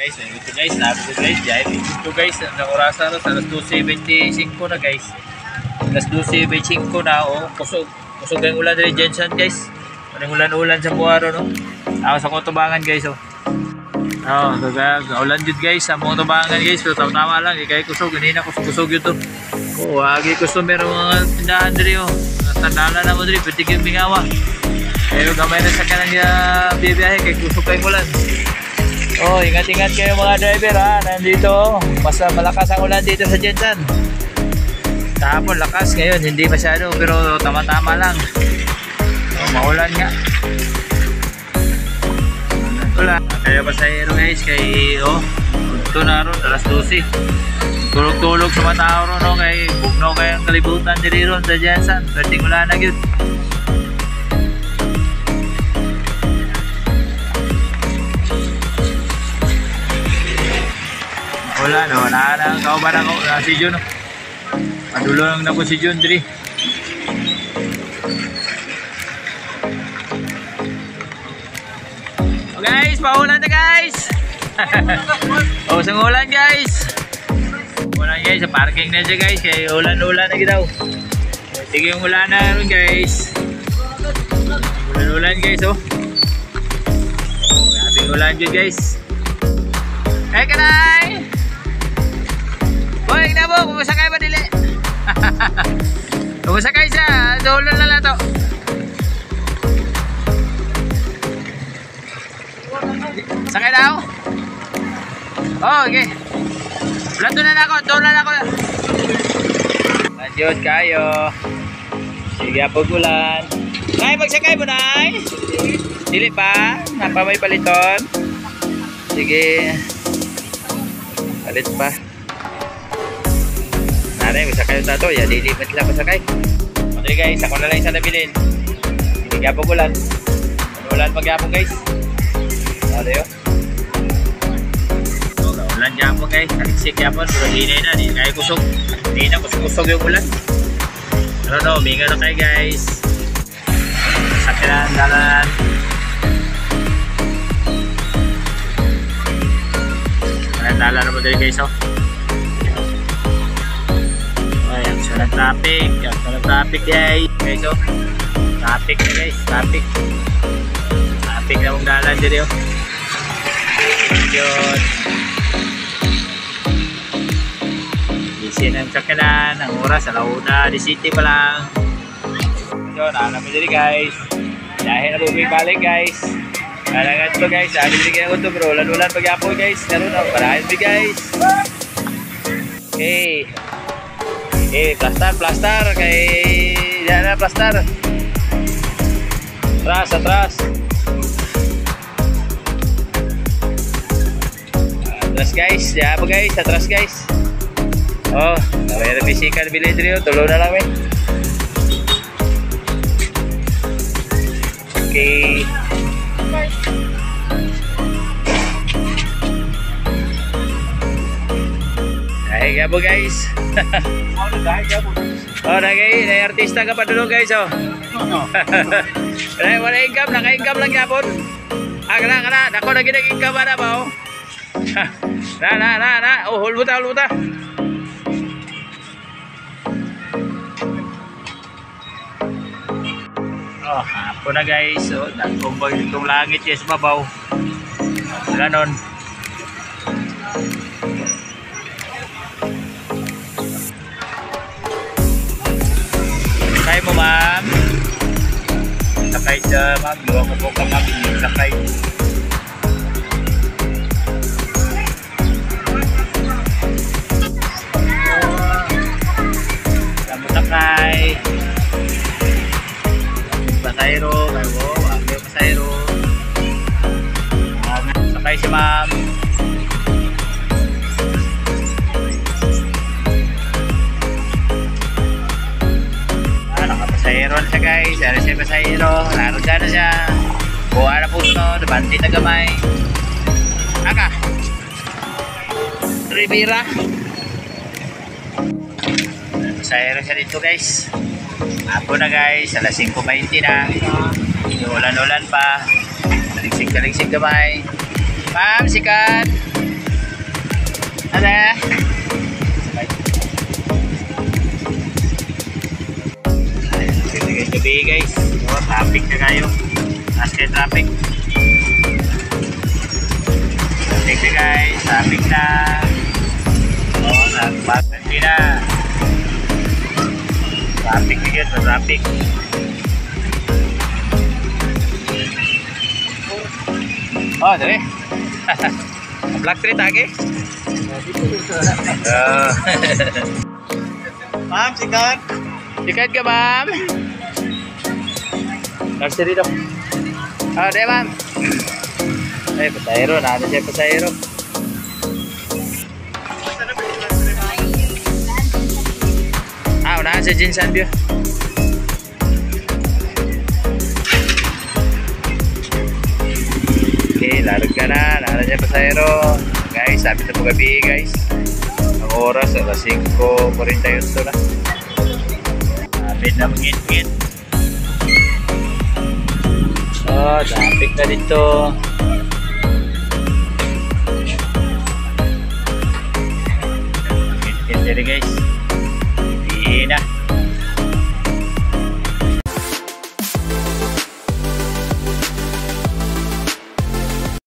guys, ito guys, labi ko guys, dahil ito guys, ang orasan na, alas 12:25 na guys. Alas 12:25 na, kusog ang ulan rin dyan siya guys. Anong ulan-ulan sa buwaro, no? Ako sa Cotabangan guys, ulan dyan guys, sa Cotabangan guys, pero tama lang, kaya kusog, hindi na kusog yun to. Wagi kusog, meron mga tindahan rin, tandaan na mo rin, pwede kayong bingawa. Kaya gamay na sa kanang biyahe, kaya kusog kayong ulan. Ingat-ingat kayo mga driver nandito, mas malakas ang ulan dito sa Jensan. Kahapon lakas, ngayon hindi masyado, pero tama-tama lang. Maulan nga. Ulan. Kaya pasahero guys, kay ito na ron, alas 12. Tulog-tulog sa mga tao ron, kay bugnaw kayong kalibutan diri ron sa Jensan. Pwedeng ulan na yun. Wala no, nakakauban ako si Jun. Madulong na po si Jun diri. Guys, paulan na guys. Sang ulan guys. Ulan guys, sa parking na siya guys, kaya ulan-ulan na gitaw. Sige yung ulan na rin guys. Ulan-ulan guys Grabing ulan dyan guys. Kanay! Boy, na po, kumusakay ba dili? Kumusakay siya, ulan na lang to. Sakay daw? Okay. Doon na ako. Lanjut kayo. Sige, pag-ulan. Nay, magsakay mo, Nay. Dili pa? Napa may paliton? Sige. Palit pa. Nanay, magsakay yung tato. Dili pa sila pasakay. Okay guys, ako na lang isa nabilin. Sige, pag-ulan. Pag-ulan pag-yapon guys. Ano yun? Ulan dyan po guys, naliksik yan po, pero hinay na, hindi kaya kusog. Hindi na kusog yung ulan. Pero huminga na kayo guys. Sakiran, dalan. Dalan na po dali guys Ayan, sa traffic. Sa traffic guys. Traffic na guys, traffic. Traffic na mong dalan dali Yun. Isin ang sakalan, ang oras, alauna, di city pa lang. Yun, alam mo dali guys. Dahil na bumibalik guys. Kailangan ito guys, dili kayo ito bro. Lanulan pag-apoy guys. Naroon ako, parahin mo guys. Okay. Plastar. Diyan na, plastar. Atras. Atras guys, diyan po guys, atras guys. May physical bilidri tulo na lang Okay. Ay gabo guys. Nagay artista ka pa dulo guys wala income, naka-income lang yapon. Kana, dako na ginag-income ba na. Hulbuta. Hapon na guys. Nagkumbag itong langit yes mabaw. Ganon. Sakay mo ma'am. Sakay siya ma'am. Luwa ko po ka ma'am. Sakay. Sakay. Pasayro, pasayro. Sakay si ma'am. Nakapasayro na siya guys. Ano siya pasayro? Laro dyan na siya. Buha na po ito. Dabanti na gamay. Rivera. Pasayro siya dito guys. Hapon na guys, alas 5:20 na. Ulan-ulan pa. Taligsig gamay. Ma'am, sikat. Ada. Gabi guys. Oh, traffic na kayo. Taas kayo traffic. Traffic na guys. Traffic na. Oh, nagbagan din na. Traffic na guys. Traffic. Oh, dali. Black Street lagi. Ma'am, sikat. Sikat ka, ma'am? Nasa dito. Ah, di, ma'am. Ay, pasahero. Nada siya pasahero. Ah, unahan sa Jinsan View. Okay, larag ka na. Nada siya pasahero. Guys, sabi na po gabi, guys. Ang oras, alas 5:48 na. Sabi na mangit-ngit. Oh, traffic na dito. Mangit-ngit dito, guys.